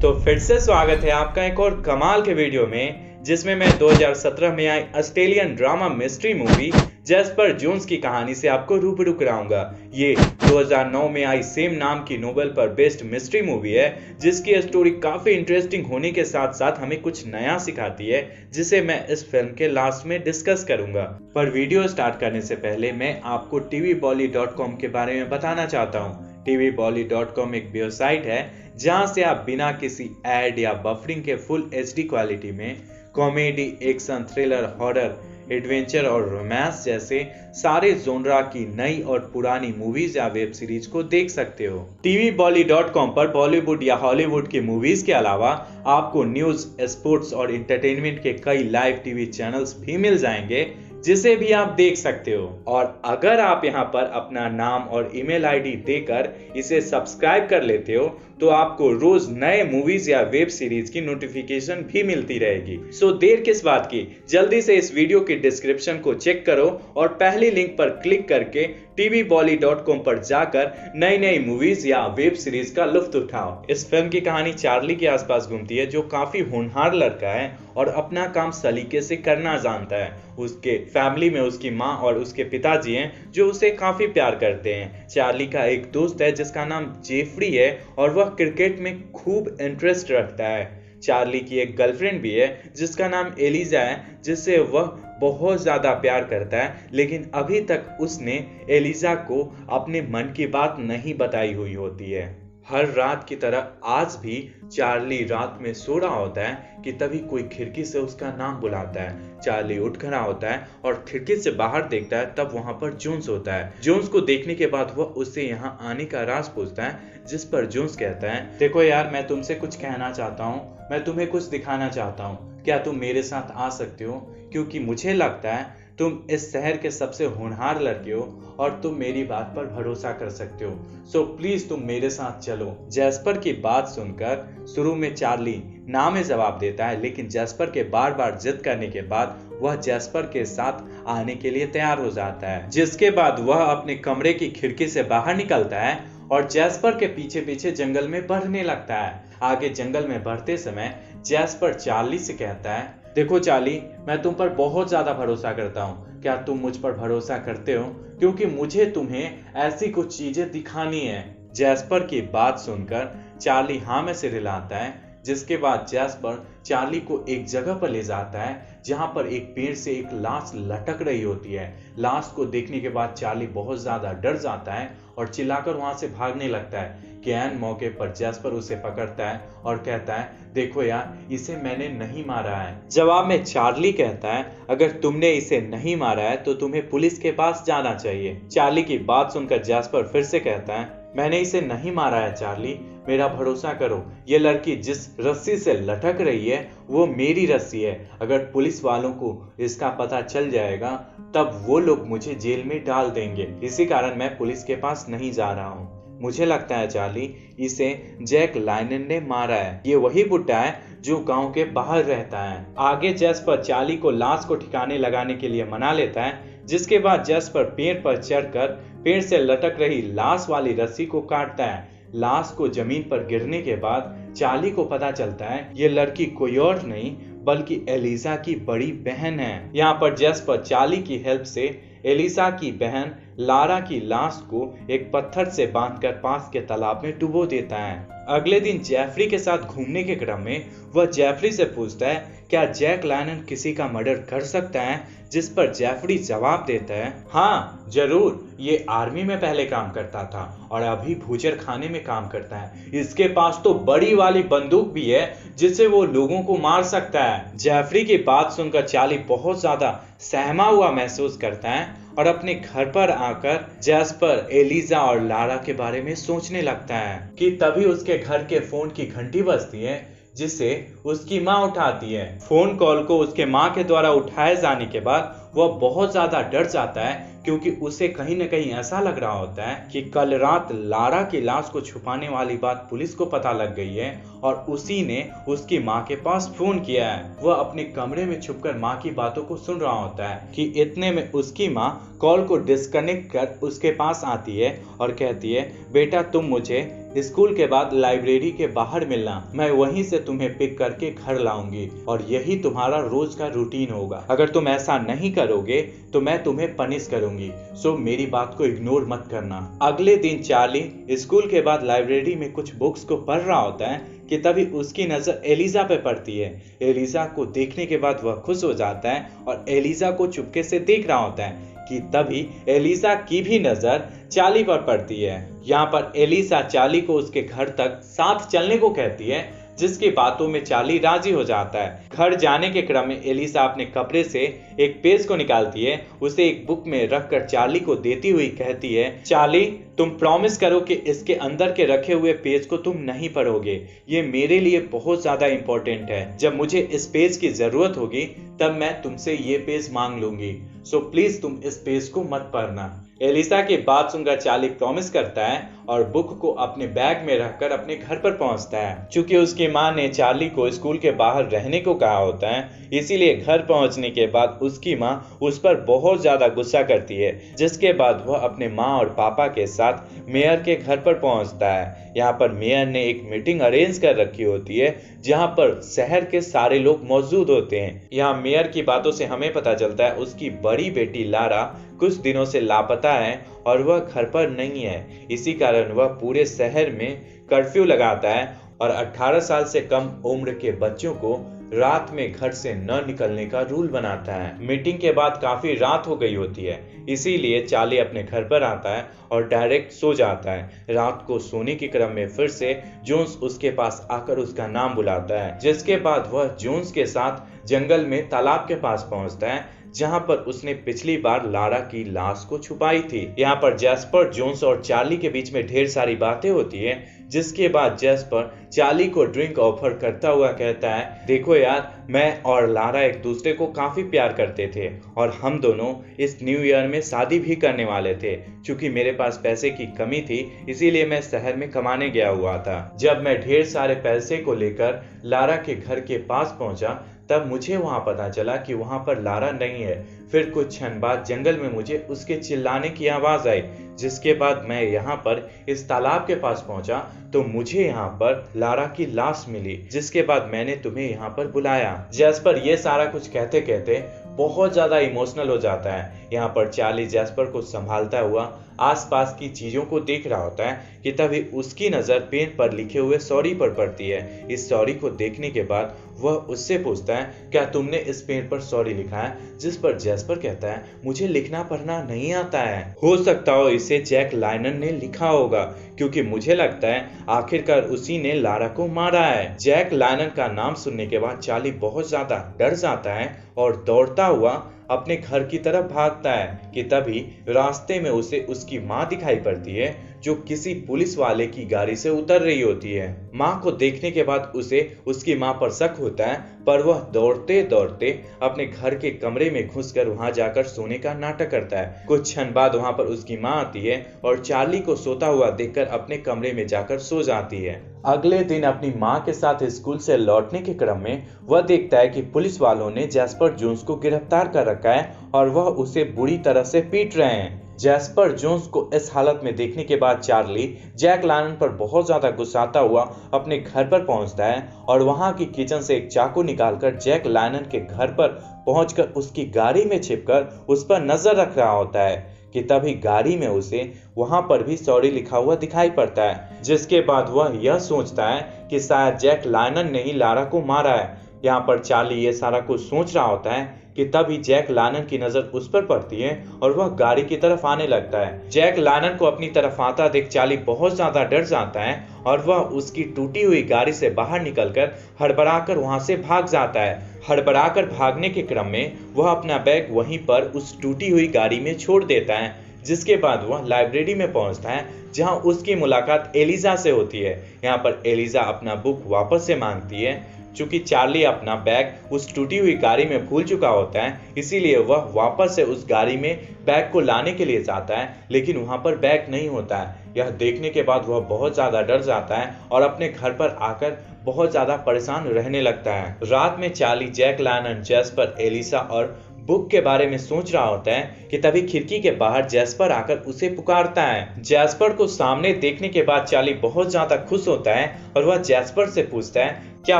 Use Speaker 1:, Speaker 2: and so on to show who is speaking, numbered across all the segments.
Speaker 1: तो फिर से स्वागत है आपका एक और कमाल के वीडियो में, जिसमें मैं 2017 में आई Australian drama mystery movie Jasper Jones की कहानी से आपको रूबरू कराऊंगा। ये 2009 में आई सेम नाम की नोवेल पर बेस्ड मिस्ट्री मूवी है, जिसकी स्टोरी काफी इंटरेस्टिंग होने के साथ साथ हमें कुछ नया सिखाती है, जिसे मैं इस फिल्म के लास्ट में डिस्कस करूंगा। पर वीडियो स्टार्ट करने से पहले मैं आपको tvbolly.com के बारे में बताना चाहता हूँ। tvbolly.com एक वेबसाइट है जहां से आप बिना किसी एड या बफरिंग के फुल HD क्वालिटी में comedy, action, thriller, horror, adventure और रोमांस जैसे सारे जोनरा की नई और पुरानी मूवीज या वेब सीरीज को देख सकते हो। tvbolly.com पर बॉलीवुड या हॉलीवुड की मूवीज के अलावा आपको न्यूज, स्पोर्ट्स और एंटरटेनमेंट के कई लाइव टीवी चैनल्स भी मिल जाएंगे, जिसे भी आप देख सकते हो। और अगर आप यहाँ पर अपना नाम और ईमेल आईडी देकर इसे सब्सक्राइब कर लेते हो तो आपको रोज नए मूवीज या वेब सीरीज की नोटिफिकेशन भी मिलती रहेगी। सो देर किस बात की, जल्दी से इस वीडियो की डिस्क्रिप्शन को चेक करो और पहली लिंक पर क्लिक करके tvbolly.com पर जाकर नई नई मूवीज या वेब सीरीज का लुत्फ उठाओ। इस फिल्म की कहानी चार्ली के आसपास घूमती है, जो काफी होनहार लड़का है और अपना काम सलीके से करना जानता है। उसके फैमिली में उसकी माँ और उसके पिताजी हैं, जो उसे काफी प्यार करते हैं। चार्ली का एक दोस्त है जिसका नाम जेफरी है और वह क्रिकेट में खूब इंटरेस्ट रखता है। चार्ली की एक गर्लफ्रेंड भी है जिसका नाम एलिजा है, जिससे वह बहुत ज्यादा प्यार करता है, लेकिन अभी तक उसने एलिजा को अपने मन की बात नहीं बताई हुई होती है। हर रात की तरह आज भी चार्ली रात में सो रहा होता है कि तभी कोई खिड़की से उसका नाम बुलाता है। चार्ली उठ खड़ा होता है और खिड़की से बाहर देखता है, तब वहां पर जोन्स होता है। जोन्स को देखने के बाद वह उससे यहाँ आने का राज पूछता है, जिस पर जोन्स कहता है, देखो यार, मैं तुमसे कुछ कहना चाहता हूँ, मैं तुम्हें कुछ दिखाना चाहता हूँ, क्या तुम मेरे साथ आ सकते हो? क्योंकि मुझे लगता है तुम इस शहर के सबसे होनहार लड़के हो और तुम मेरी बात पर भरोसा कर सकते हो, सो प्लीज तुम मेरे साथ चलो। जैस्पर की बात सुनकर शुरू में चार्ली ना में जवाब देता है, लेकिन जैस्पर के बार बार जिद करने के बाद वह जैस्पर के साथ आने के लिए तैयार हो जाता है, जिसके बाद वह अपने कमरे की खिड़की से बाहर निकलता है और जैस्पर के पीछे पीछे जंगल में बढ़ने लगता है। आगे जंगल में बढ़ते समय जैस्पर चार्ली से कहता है, देखो चार्ली, मैं तुम पर बहुत ज्यादा भरोसा करता हूँ, क्या तुम मुझ पर भरोसा करते हो? क्योंकि मुझे तुम्हें ऐसी कुछ चीजें दिखानी है। जैस्पर की बात सुनकर चार्ली हाँ में सिर हिलाता है, जिसके बाद जैस्पर चार्ली को एक जगह पर ले जाता है जहां पर एक पेड़ से एक लाश लटक रही होती है। लाश को देखने के बाद चार्ली बहुत ज्यादा डर जाता है और चिल्लाकर वहां से भागने लगता है कि ऐन मौके पर जैस्पर उसे पकड़ता है और कहता है, देखो यार, इसे मैंने नहीं मारा है। जवाब में चार्ली कहता है, अगर तुमने इसे नहीं मारा है तो तुम्हें पुलिस के पास जाना चाहिए। चार्ली की बात सुनकर जैस्पर फिर से कहता है, मैंने इसे नहीं मारा है चार्ली, मेरा भरोसा करो, ये लड़की जिस रस्सी से लटक रही है वो मेरी रस्सी है। अगर पुलिस वालों को इसका पता चल जाएगा तब वो लोग मुझे जेल में डाल देंगे, इसी कारण मैं पुलिस के पास नहीं जा रहा हूँ। मुझे लगता है चार्ली, इसे जैक लाइनन ने मारा है। ये वही बुड्ढा है जो गांव के बाहर रहता है। आगे जैस्पर चार्ली को लाश को ठिकाने लगाने के लिए मना लेता है, जिसके बाद जैस्पर पेड़ पर चढ़कर पेड़ से लटक रही लाश वाली रस्सी को काटता है। लाश को जमीन पर गिरने के बाद चार्ली को पता चलता है ये लड़की कोई और नहीं बल्कि एलिजा की बड़ी बहन है। यहाँ पर जैस्पर चार्ली की हेल्प से एलिजा की बहन लारा की लाश को एक पत्थर से बांधकर पास के तालाब में डुबो देता है। अगले दिन जेफरी के साथ घूमने के क्रम में वह जेफरी से पूछता है, क्या जैक लाइनन किसी का मर्डर कर सकता है? जिस पर जेफरी जवाब देता है, हाँ जरूर, ये आर्मी में पहले काम करता था और अभी भूचर खाने में काम करता है। इसके पास तो बड़ी वाली बंदूक भी है जिससे वो लोगों को मार सकता है। जेफरी की बात सुनकर चार्ली बहुत ज्यादा सहमा हुआ महसूस करता है और अपने घर पर आकर जैस्पर, एलिजा और लारा के बारे में सोचने लगता है कि तभी उसके घर के फोन की घंटी बजती है, जिसे उसकी माँ उठाती है। फोन कॉल को उसके माँ के द्वारा उठाए जाने के बाद वह बहुत ज्यादा डर जाता है, क्योंकि उसे कहीं न कहीं ऐसा लग रहा होता है कि कल रात लारा की लाश को छुपाने वाली बात पुलिस को पता लग गई है और उसी ने उसकी माँ के पास फोन किया है। वह अपने कमरे में छुपकर माँ की बातों को सुन रहा होता है कि इतने में उसकी माँ कॉल को डिस्कनेक्ट कर उसके पास आती है और कहती है, बेटा तुम मुझे स्कूल के बाद लाइब्रेरी के बाहर मिलना, मैं वहीं से तुम्हें पिक करके घर लाऊंगी और यही तुम्हारा रोज का रूटीन होगा। अगर तुम ऐसा नहीं करोगे तो मैं तुम्हें पनिश करूंगी, सो मेरी बात को इग्नोर मत करना। अगले दिन चार्ली स्कूल के बाद लाइब्रेरी में कुछ बुक्स को पढ़ रहा होता है कि तभी उसकी नजर एलिजा पे पड़ती है। एलिजा को देखने के बाद वह खुश हो जाता है और एलिजा को चुपके से देख रहा होता है कि तभी एलिजा की भी नजर चार्ली पर पड़ती है। यहाँ पर एलिजा चार्ली को उसके घर तक साथ चलने को कहती है, जिसकी बातों में चार्ली राजी हो जाता है। घर जाने के क्रम में एलिसा अपने कपड़े से एक पेज को निकालती है, उसे एक बुक में रखकर चार्ली को देती हुई कहती है, चार्ली तुम प्रॉमिस करो कि इसके अंदर के रखे हुए पेज को तुम नहीं पढ़ोगे, ये मेरे लिए बहुत ज्यादा इंपॉर्टेंट है। जब मुझे इस पेज की जरूरत होगी तब मैं तुमसे ये पेज मांग लूंगी, सो प्लीज तुम इस पेज को मत पढ़ना। एलिसा की बात सुनकर चार्ली प्रॉमिस करता है और बुक को अपने बैग में रखकर अपने घर पर पहुंचता है। चूंकि उसकी मां ने चार्ली को स्कूल के बाहर रहने को कहा होता है, इसीलिए घर पहुंचने के बाद उसकी मां उस पर बहुत ज्यादा गुस्सा करती है, जिसके बाद वह अपने मां और पापा के साथ मेयर के घर पर पहुंचता है। यहाँ पर मेयर ने एक मीटिंग अरेंज कर रखी होती है जहाँ पर शहर के सारे लोग मौजूद होते हैं। यहाँ मेयर की बातों से हमें पता चलता है उसकी बड़ी बेटी लारा कुछ दिनों से लापता है और वह घर पर नहीं है। इसी कारण वह पूरे शहर में कर्फ्यू लगाता है और 18 साल से कम उम्र के बच्चों को रात में घर से न निकलने का रूल बनाता है। मीटिंग के बाद काफी रात हो गई होती है, इसीलिए चार्ली अपने घर पर आता है और डायरेक्ट सो जाता है। रात को सोने के क्रम में फिर से जोन्स उसके पास आकर उसका नाम बुलाता है, जिसके बाद वह जोन्स के साथ जंगल में तालाब के पास पहुंचता है, जहां पर उसने पिछली बार लारा की लाश को छुपाई थी। यहाँ पर जैस्पर, जोन्स और चार्ली के बीच में ढेर सारी बातें होती है, जिसके बाद जैस्पर चार्ली को ड्रिंक ऑफर करता हुआ कहता है, देखो यार, मैं और लारा एक दूसरे को काफी प्यार करते थे और हम दोनों इस न्यू ईयर में शादी भी करने वाले थे। चूंकि मेरे पास पैसे की कमी थी, इसीलिए मैं शहर में कमाने गया हुआ था। जब मैं ढेर सारे पैसे को लेकर लारा के घर के पास पहुंचा, तब मुझे वहां पता चला कि वहां पर लारा नहीं है। फिर कुछ क्षण बाद जंगल में मुझे उसके चिल्लाने की आवाज आई, जिसके बाद मैं यहाँ पर इस तालाब के पास पहुंचा तो मुझे यहाँ पर लारा की लाश मिली, जिसके बाद मैंने तुम्हें यहाँ पर बुलाया। जैस्पर ये सारा कुछ कहते कहते बहुत ज्यादा इमोशनल हो जाता है। यहाँ पर चार्ली जैस्पर को संभालता हुआ आसपास की चीजों को देख रहा होता है कि तभी उसकी नजर पेन पर लिखे हुए सॉरी पर पड़ती है। इस सॉरी को देखने के बाद वह उससे पूछता है, क्या तुमने इस पेन पर सॉरी लिखा है? जिस पर जैस्पर कहता है, मुझे लिखना पढ़ना नहीं आता है। हो सकता हो इसे जैक लायनन ने लिखा होगा, क्योंकि मुझे लगता है आखिरकार उसी ने लारा को मारा है। जैक लायनन का नाम सुनने के बाद चार्ली बहुत ज्यादा डर जाता है और दौड़ता हुआ अपने घर की तरफ भागता है कि तभी रास्ते में उसे उसकी माँ दिखाई पड़ती है, जो किसी पुलिस वाले की गाड़ी से उतर रही होती है। माँ को देखने के बाद उसे उसकी माँ पर शक होता है, पर वह दौड़ते दौड़ते अपने घर के कमरे में घुसकर वहां जाकर सोने का नाटक करता है। कुछ क्षण बाद वहां पर उसकी माँ आती है और चार्ली को सोता हुआ देखकर अपने कमरे में जाकर सो जाती है। अगले दिन अपनी माँ के साथ स्कूल से लौटने के क्रम में वह देखता है कि पुलिस वालों ने जैस्पर जोन्स को गिरफ्तार कर रखा है और वह उसे बुरी तरह से पीट रहे हैं। जैस्पर जोन्स को इस हालत में देखने के बाद चार्ली जैक लायनन पर बहुत ज्यादा गुस्साता हुआ अपने घर पर पहुंचता है और वहां की किचन से एक चाकू निकालकर जैक लायनन के घर पर पहुंचकर उसकी गाड़ी में छिपकर उस पर नजर रख रहा होता है कि तभी गाड़ी में उसे वहां पर भी सॉरी लिखा हुआ दिखाई पड़ता है, जिसके बाद वह यह सोचता है कि शायद जैक लायनन ने ही लारा को मारा है। यहाँ पर चार्ली ये सारा कुछ सोच रहा होता है कि तभी जैक लायनन की नजर उस पर पड़ती है और वह गाड़ी की तरफ आने लगता है। जैक लायनन को अपनी तरफ आता देख चार्ली बहुत ज्यादा डर जाता है और वह उसकी टूटी हुई गाड़ी से बाहर निकलकर हड़बड़ाकर वहां से भाग जाता है। हड़बड़ाकर भागने के क्रम में वह अपना बैग वहीं पर उस टूटी हुई गाड़ी में छोड़ देता है, जिसके बाद वह लाइब्रेरी में पहुंचता है, जहां उसकी मुलाकात एलिजा से होती है। यहाँ पर एलिजा अपना बुक वापस से मांगती है। चूंकि चार्ली अपना बैग उस टूटी हुई गाड़ी में भूल चुका होता है, इसीलिए वह वापस से उस गाड़ी में बैग को लाने के लिए जाता है, लेकिन वहां पर बैग नहीं होता है। यह देखने के बाद वह बहुत ज्यादा डर जाता है और अपने घर पर आकर बहुत ज्यादा परेशान रहने लगता है। रात में चार्ली जैक लायनन, जैस्पर, एलिसा और बुक के बारे में सोच रहा होता है कि तभी खिड़की के बाहर जैस्पर आकर उसे पुकारता है। जैस्पर को सामने देखने के बाद चार्ली बहुत ज्यादा खुश होता है और वह जैस्पर से पूछता है, क्या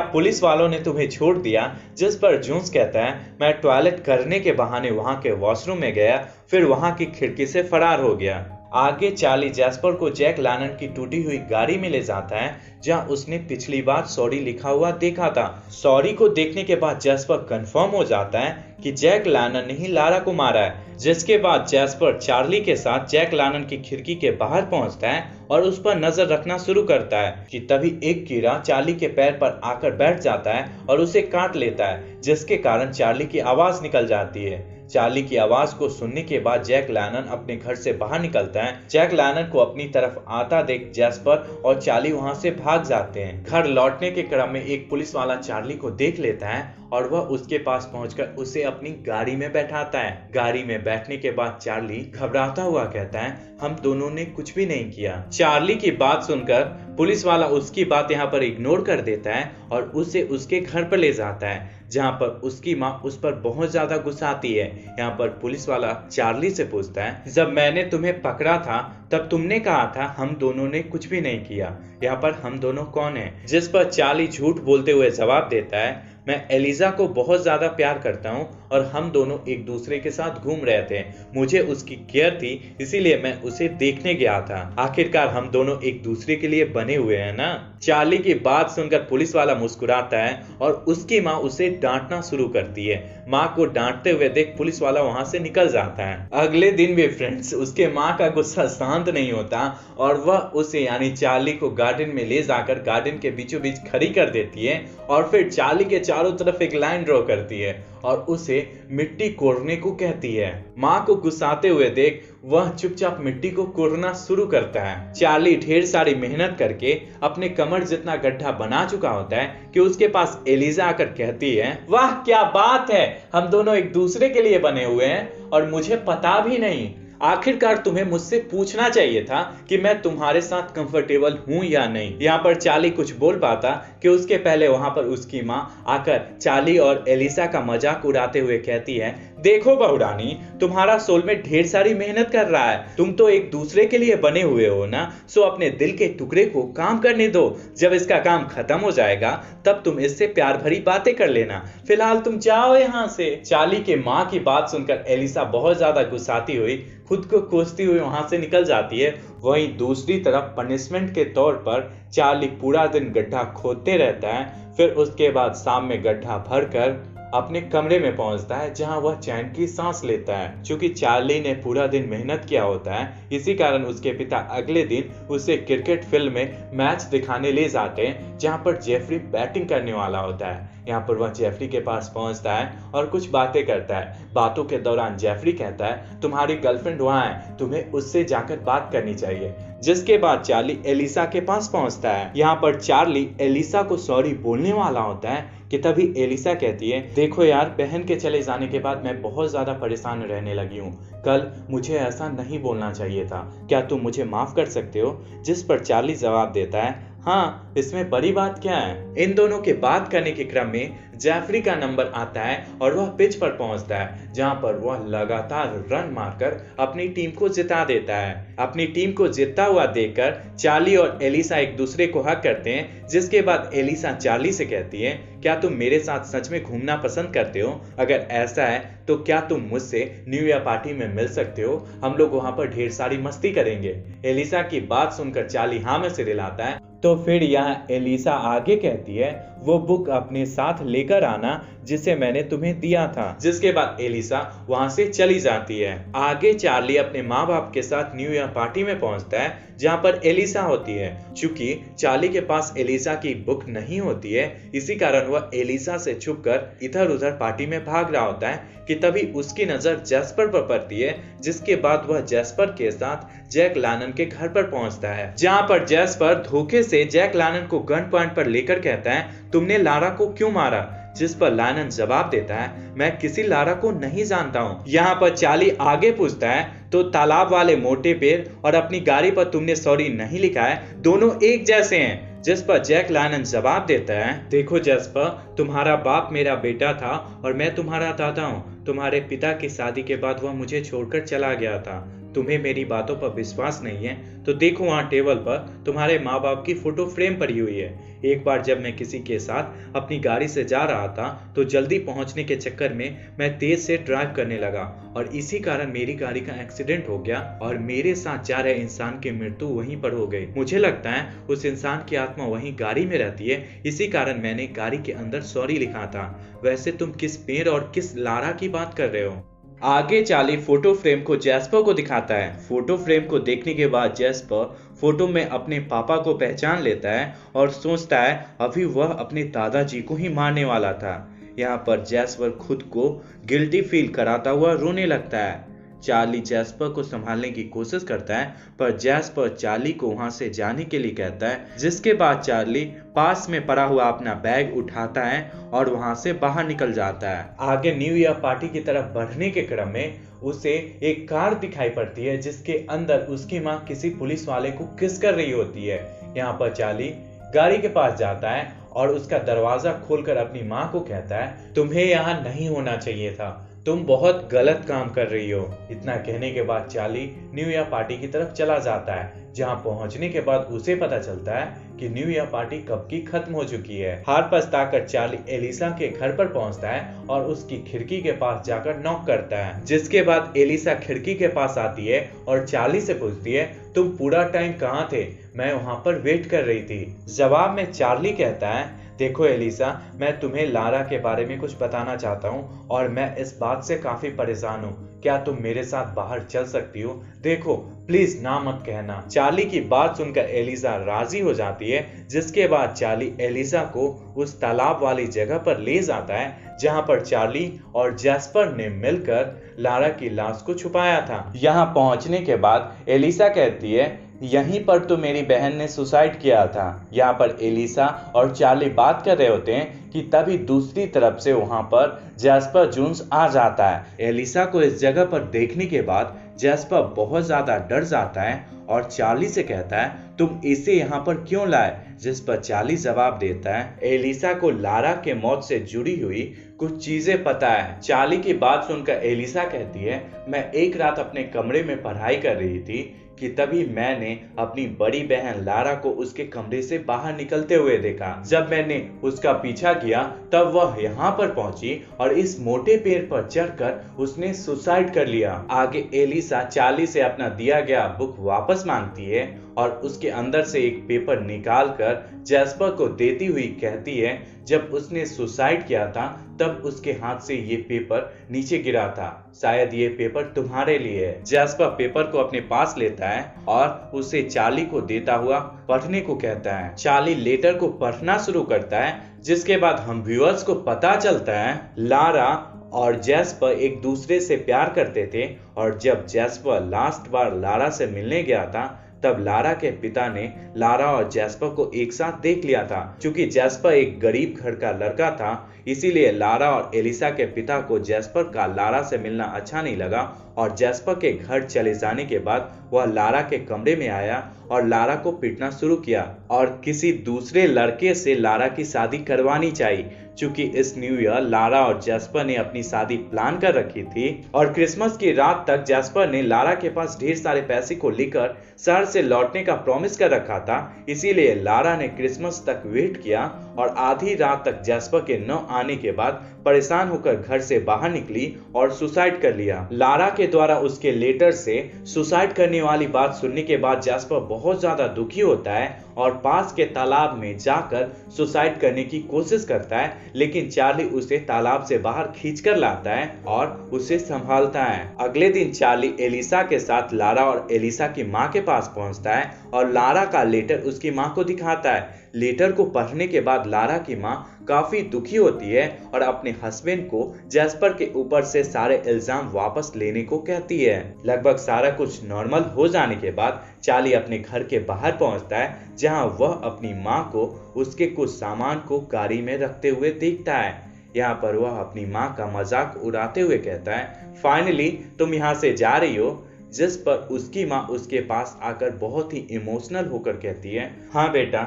Speaker 1: पुलिस वालों ने तुम्हें छोड़ दिया? जिस पर जोन्स कहता है, मैं टॉयलेट करने के बहाने वहां के वॉशरूम में गया, फिर वहां की खिड़की से फरार हो गया। आगे चार्ली जैस्पर को जैक लैनन की टूटी हुई गाड़ी में ले जाता है, जहां उसने पिछली बार सॉरी लिखा हुआ देखा था। सॉरी को देखने के बाद जैस्पर कंफर्म हो जाता है कि जैक लैनन ने ही लारा को मारा है। जिसके बाद जैस्पर चार्ली के साथ जैक लैनन की खिड़की के बाहर पहुंचता है और उस पर नजर रखना शुरू करता है कि तभी एक कीड़ा चार्ली के पैर पर आकर बैठ जाता है और उसे काट लेता है, जिसके कारण चार्ली की आवाज निकल जाती है। चार्ली की आवाज को सुनने के बाद जैक लैनन अपने घर से बाहर निकलता है। जैक लैनन को अपनी तरफ आता देख जैस्पर और चार्ली वहां से भाग जाते हैं। घर लौटने के क्रम में एक पुलिस वाला चार्ली को देख लेता है और वह उसके पास पहुंचकर उसे अपनी गाड़ी में बैठाता है। गाड़ी में बैठने के बाद चार्ली घबराता हुआ कहता है, हम दोनों ने कुछ भी नहीं किया। चार्ली की बात सुनकर पुलिस वाला उसकी बात यहाँ पर इग्नोर कर देता है और उसे उसके घर पर ले जाता है, जहाँ पर उसकी माँ उस पर बहुत ज्यादा गुस्साती है। यहाँ पर पुलिस वाला चार्ली से पूछता है, जब मैंने तुम्हें पकड़ा था तब तुमने कहा था हम दोनों ने कुछ भी नहीं किया, यहाँ पर हम दोनों कौन हैं? जिस पर चार्ली झूठ बोलते हुए जवाब देता है, मैं एलिजा को बहुत ज्यादा प्यार करता हूँ और हम दोनों एक दूसरे के साथ घूम रहे थे। मुझे उसकी केयर थी, इसीलिए मैं उसे देखने गया था। आखिरकार हम दोनों एक दूसरे के लिए बने हुए हैं ना। चार्ली की बात सुनकर पुलिस वाला मुस्कुराता है और उसकी माँ उसे डांटना शुरू करती है। माँ को डांटते हुए देख पुलिस वाला वहां से निकल जाता है। अगले दिन भी फ्रेंड्स उसके माँ का गुस्सा शांत नहीं होता और वह उसे यानी चार्ली को गार्डन में ले जाकर गार्डन के बीचों बीच खड़ी कर देती है और फिर चार्ली के चारों तरफ एक लाइन ड्रॉ करती है और उसे मिट्टी कोड़ने को कहती है। माँ को गुस्साते हुए देख वह चुपचाप मिट्टी को कोड़ना शुरू करता है। चार्ली ढेर सारी मेहनत करके अपने कमर जितना गड्ढा बना चुका होता है कि उसके पास एलिजा आकर कहती है, वाह क्या बात है, हम दोनों एक दूसरे के लिए बने हुए हैं और मुझे पता भी नहीं। आखिरकार तुम्हें मुझसे पूछना चाहिए था कि मैं तुम्हारे साथ कंफर्टेबल हूं या नहीं। यहाँ पर चार्ली कुछ बोल पाता कि उसके पहले वहां पर उसकी माँ आकर चार्ली और एलिसा का मजाक उड़ाते हुए कहती है, देखो बहुरानी, तुम्हारा सोलमेट ढेर सारी मेहनत कर रहा है, तुम तो एक दूसरे के लिए बने हुए हो ना, सो अपने दिल के टुकड़े को काम करने दो। जब इसका काम खत्म हो जाएगा तब तुम इससे प्यार भरी बातें कर लेना, फिलहाल तुम जाओ यहाँ से। चार्ली के माँ की बात सुनकर एलिसा बहुत ज्यादा गुस्साती हुई खुद को कोसती हुई वहां से निकल जाती है। वहीं दूसरी तरफ पनिशमेंट के तौर पर चार्ली पूरा दिन गड्ढा खोदते रहता है। फिर उसके बाद शाम में गड्ढा भरकर अपने कमरे में पहुंचता है, जहां वह चैन की सांस लेता है। चूंकि चार्ली ने पूरा दिन मेहनत किया होता है, इसी कारण उसके पिता अगले दिन उसे क्रिकेट फील्ड में मैच दिखाने ले जाते हैं, जहां पर जेफरी बैटिंग करने वाला होता है। यहाँ पर वह जेफरी के पास पहुंचता है और कुछ बातें करता है। बातों के दौरान जेफरी कहता है, तुम्हारी गर्लफ्रेंड वहां है, तुम्हें उससे जाकर बात करनी चाहिए। जिसके बाद चार्ली एलिसा के पास पहुंचता है। यहाँ पर चार्ली एलिसा को सॉरी बोलने वाला होता है कि तभी एलिसा कहती है, देखो यार, बहन के चले जाने के बाद मैं बहुत ज्यादा परेशान रहने लगी हूँ। कल मुझे ऐसा नहीं बोलना चाहिए था, क्या तुम मुझे माफ कर सकते हो? जिस पर चार्ली जवाब देता है, हाँ, इसमें बड़ी बात क्या है। इन दोनों के बात करने के क्रम में जेफरी का नंबर आता है और वह पिच पर पहुंचता है, जहां पर वह लगातार रन मारकर अपनी टीम को जिता देता है। अपनी टीम को जीतता हुआ देखकर चार्ली और एलिसा एक दूसरे को हक करते हैं। जिसके बाद एलिसा चार्ली से कहती है, क्या तुम मेरे साथ सच में घूमना पसंद करते हो? अगर ऐसा है तो क्या तुम मुझसे न्यू ईयर पार्टी में मिल सकते हो? हम लोग वहां पर ढेर सारी मस्ती करेंगे। एलिसा की बात सुनकर चार्ली हाँ में सिर हिलाता है। तो फिर यहाँ एलिसा आगे कहती है, वो बुक अपने साथ लेकर आना जिसे मैंने तुम्हें दिया था। जिसके बाद एलिसा वहां से चली जाती है। आगे चार्ली अपने माँ बाप के साथ न्यू ईयर पार्टी में पहुंचता है, जहां पर एलिसा होती है। चूंकि चार्ली के पास एलिसा की बुक नहीं होती है, इसी कारण वह एलिसा से छुपकर इधर उधर पार्टी में भाग रहा होता है कि तभी उसकी नजर जैस्पर पर पड़ती है। जिसके बाद वह जैस्पर के साथ जैक लैनन के घर पर पहुंचता है, जहां पर जैस्पर धोखे से जैक लैनन को गन पॉइंट पर लेकर कहता है, तुमने लारा को क्यों मारा? जिस पर लैनन जवाब देता है, मैं किसी लारा को नहीं जानता हूँ। यहाँ पर चार्ली आगे पूछता है, तो तालाब वाले मोटे पेड़ और अपनी गाड़ी पर तुमने सॉरी नहीं लिखा है, दोनों एक जैसे हैं। जिस पर जैक लैनन जवाब देता है, देखो जैस्पर, तुम्हारा बाप मेरा बेटा था और मैं तुम्हारा दादा हूँ। तुम्हारे पिता की शादी के बाद वह मुझे छोड़कर चला गया था। तुम्हें मेरी बातों पर विश्वास नहीं है तो देखो, वहाँ टेबल पर तुम्हारे माँ बाप की फोटो फ्रेम पड़ी हुई है। एक बार जब मैं किसी के साथ अपनी गाड़ी से जा रहा था तो जल्दी पहुंचने के चक्कर में मैं तेज से ड्राइव करने लगा और इसी कारण मेरी गाड़ी का एक्सीडेंट हो गया और मेरे साथ जा रहे इंसान की मृत्यु वहीं पर हो गई। मुझे लगता है उस इंसान की आत्मा वहीं गाड़ी में रहती है, इसी कारण मैंने गाड़ी के अंदर सॉरी लिखा था। वैसे तुम किस पेड़ और किस लारा की बात कर रहे हो? आगे चार्ली फोटो फ्रेम को जैस्पर को दिखाता है। फोटो फ्रेम को देखने के बाद जैस्पर फोटो में अपने पापा को पहचान लेता है और सोचता है अभी वह अपने दादाजी को ही मारने वाला था। यहाँ पर जैस्पर खुद को गिल्टी फील कराता हुआ रोने लगता है। चार्ली जैस्पर को संभालने की कोशिश करता है पर जैस्पर चार्ली को वहां से जाने के लिए कहता है, जिसके बाद चार्ली पास में पड़ा हुआ अपना बैग उठाता है और वहां से बाहर निकल जाता है। आगे न्यू ईयर पार्टी की तरफ बढ़ने के क्रम में उसे एक कार दिखाई पड़ती है जिसके अंदर उसकी माँ किसी पुलिस वाले को किस कर रही होती है। यहाँ पर चार्ली गाड़ी के पास जाता है और उसका दरवाजा खोलकर अपनी माँ को कहता है, तुम्हें यहाँ नहीं होना चाहिए था, तुम बहुत गलत काम कर रही हो। इतना कहने के बाद चार्ली न्यू ईयर पार्टी की तरफ चला जाता है, जहां पहुंचने के बाद उसे पता चलता है कि न्यू ईयर पार्टी कब की खत्म हो चुकी है। हार पछताकर चार्ली एलिसा के घर पर पहुंचता है और उसकी खिड़की के पास जाकर नॉक करता है, जिसके बाद एलिसा खिड़की के पास आती है और चार्ली से पूछती है, तुम पूरा टाइम कहाँ थे? मैं वहां पर वेट कर रही थी। जवाब में चार्ली कहता है, देखो एलिसा, मैं तुम्हें लारा के बारे में कुछ बताना चाहता हूँ और मैं इस बात से काफी परेशान हूँ। क्या तुम मेरे साथ बाहर चल सकती हो? देखो प्लीज ना मत कहना। चार्ली की बात सुनकर एलिसा राजी हो जाती है, जिसके बाद चार्ली एलिसा को उस तालाब वाली जगह पर ले जाता है जहां पर चार्ली और जैस्पर ने मिलकर लारा की लाश को छुपाया था। यहाँ पहुंचने के बाद एलिसा कहती है, यहीं पर तो मेरी बहन ने सुसाइड किया था। यहाँ पर एलिसा और चार्ली बात कर रहे होते हैं कि तभी दूसरी तरफ से वहां पर जैस्पर जोन्स आ जाता है। एलिसा को इस जगह पर देखने के बाद जैस्पर बहुत ज्यादा डर जाता है और चार्ली से कहता है, तुम इसे यहाँ पर क्यों लाए? जिस पर चार्ली जवाब देता है, एलिसा को लारा के मौत से जुड़ी हुई कुछ चीजें पता है। चार्ली की बात सुनकर एलिसा कहती है, मैं एक रात अपने कमरे में पढ़ाई कर रही थी कि तभी मैंने अपनी बड़ी बहन लारा को उसके कमरे से बाहर निकलते हुए देखा। जब मैंने उसका पीछा किया तब वह यहाँ पर पहुंची और इस मोटे पेड़ पर चढ़कर उसने सुसाइड कर लिया। आगे एलिसा चार्ली से अपना दिया गया बुक वापस मांगती है और उसके अंदर से एक पेपर निकालकर जैस्पर को देती हुई कहती है, जब उसने सुसाइड किया था तब उसके हाथ से ये पेपर नीचे गिरा था, शायद ये पेपर तुम्हारे लिए है। जैस्पर पेपर को अपने पास लेता है और उसे चार्ली को देता हुआ पढ़ने को कहता है। चार्ली लेटर को पढ़ना शुरू करता है, जिसके बाद हम व्यूअर्स को पता चलता है लारा और जैस्पर एक दूसरे से प्यार करते थे और जब जैस्पर लास्ट बार लारा से मिलने गया था तब लारा के पिता ने लारा और जैस्पर को एक साथ देख लिया था। क्योंकि जैस्पर एक गरीब घर का लड़का था, इसीलिए लारा और एलिसा के पिता को जैस्पर का लारा से मिलना अच्छा नहीं लगा और जैस्पर के घर चले जाने के बाद वह लारा के कमरे में आया और लारा को पीटना शुरू किया और किसी दूसरे लड़के से लारा की शादी करवानी चाहिए। चूंकि इस न्यू ईयर लारा और जैस्पर ने अपनी शादी प्लान कर रखी थी और क्रिसमस की रात तक जैस्पर ने लारा के पास ढेर सारे पैसे को लेकर शहर से लौटने का प्रॉमिस कर रखा था, इसीलिए लारा ने क्रिसमस तक वेट किया और आधी रात तक जैस्पर के न आने के बाद परेशान होकर घर से बाहर निकली और सुसाइड कर लिया। लारा के द्वारा उसके लेटर से सुसाइड करने वाली बात सुनने के बाद जैस्पर बहुत ज्यादा दुखी होता है और पास के तालाब में जाकर सुसाइड करने की कोशिश करता है, लेकिन चार्ली उसे तालाब से बाहर खींचकर लाता है और उसे संभालता है। अगले दिन चार्ली एलिसा के साथ लारा और एलिसा की माँ के पास पहुंचता है और लारा का लेटर उसकी माँ को दिखाता है। लेटर को पढ़ने के बाद लारा की माँ काफी दुखी होती है और अपने हस्बैंड को जैस्पर के ऊपर से सारे इल्जाम वापस लेने को कहती है। लगभग सारा कुछ नॉर्मल हो जाने के बाद चार्ली अपने घर के बाहर पहुंचता है, जहां वह अपनी माँ को उसके कुछ सामान को गाड़ी में रखते हुए देखता है। यहाँ पर वह अपनी माँ का मजाक उड़ाते हुए कहता है, फाइनली तुम यहाँ से जा रही हो? जिस पर उसकी माँ उसके पास आकर बहुत ही इमोशनल होकर कहती है, हाँ बेटा,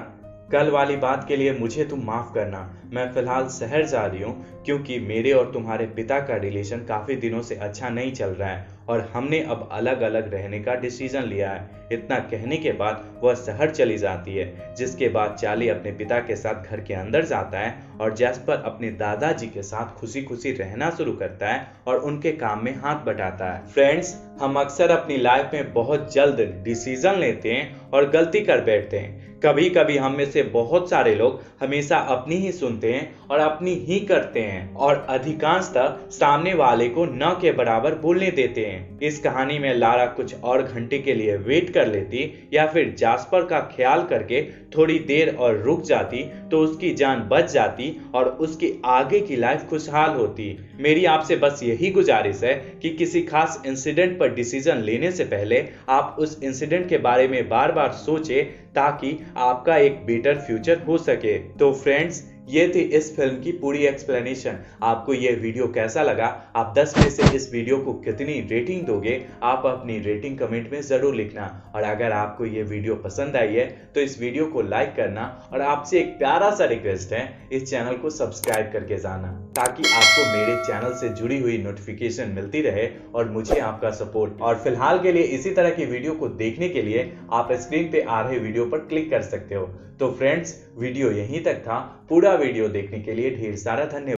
Speaker 1: कल वाली बात के लिए मुझे तुम माफ करना। मैं फिलहाल शहर जा रही हूँ क्योंकि मेरे और तुम्हारे पिता का रिलेशन काफी दिनों से अच्छा नहीं चल रहा है और हमने अब अलग अलग रहने का डिसीजन लिया है। इतना कहने के बाद वह शहर चली जाती है, जिसके बाद चार्ली अपने पिता के साथ घर के अंदर जाता है और जैस्पर अपने दादाजी के साथ खुशी खुशी रहना शुरू करता है और उनके काम में हाथ बटाता है। फ्रेंड्स, हम अक्सर अपनी लाइफ में बहुत जल्द डिसीजन लेते हैं और गलती कर बैठते हैं। कभी कभी हम में से बहुत सारे लोग हमेशा अपनी ही सुनते हैं और अपनी ही करते हैं और अधिकांशतः सामने वाले को न के बराबर बोलने देते हैं। इस कहानी में लारा कुछ और घंटे के लिए वेट कर लेती या फिर जास्पर का ख्याल करके थोड़ी देर और रुक जाती तो उसकी जान बच जाती और उसकी आगे की लाइफ खुशहाल होती। मेरी आपसे बस यही गुजारिश है कि किसी खास इंसिडेंट पर डिसीजन लेने से पहले आप उस इंसिडेंट के बारे में बार बार सोचें ताकि आपका एक बेटर फ्यूचर हो सके। तो फ्रेंड्स, ये थी इस फिल्म की पूरी एक्सप्लेनेशन। आपको ये वीडियो कैसा लगा? आप 10 में से इस वीडियो को कितनी रेटिंग दोगे? आप अपनी रेटिंग कमेंट में जरूर लिखना। और अगर आपको ये वीडियो पसंद आई है तो इस वीडियो को लाइक करना और आपसे एक प्यारा सा रिक्वेस्ट है, इस चैनल को सब्सक्राइब करके जाना ताकि आपको मेरे चैनल से जुड़ी हुई नोटिफिकेशन मिलती रहे और मुझे आपका सपोर्ट। और फिलहाल के लिए इसी तरह की वीडियो को देखने के लिए आप स्क्रीन पे आ रहे वीडियो पर क्लिक कर सकते हो। तो फ्रेंड्स, वीडियो यहीं तक था। पूरा वीडियो देखने के लिए ढेर सारा धन्यवाद।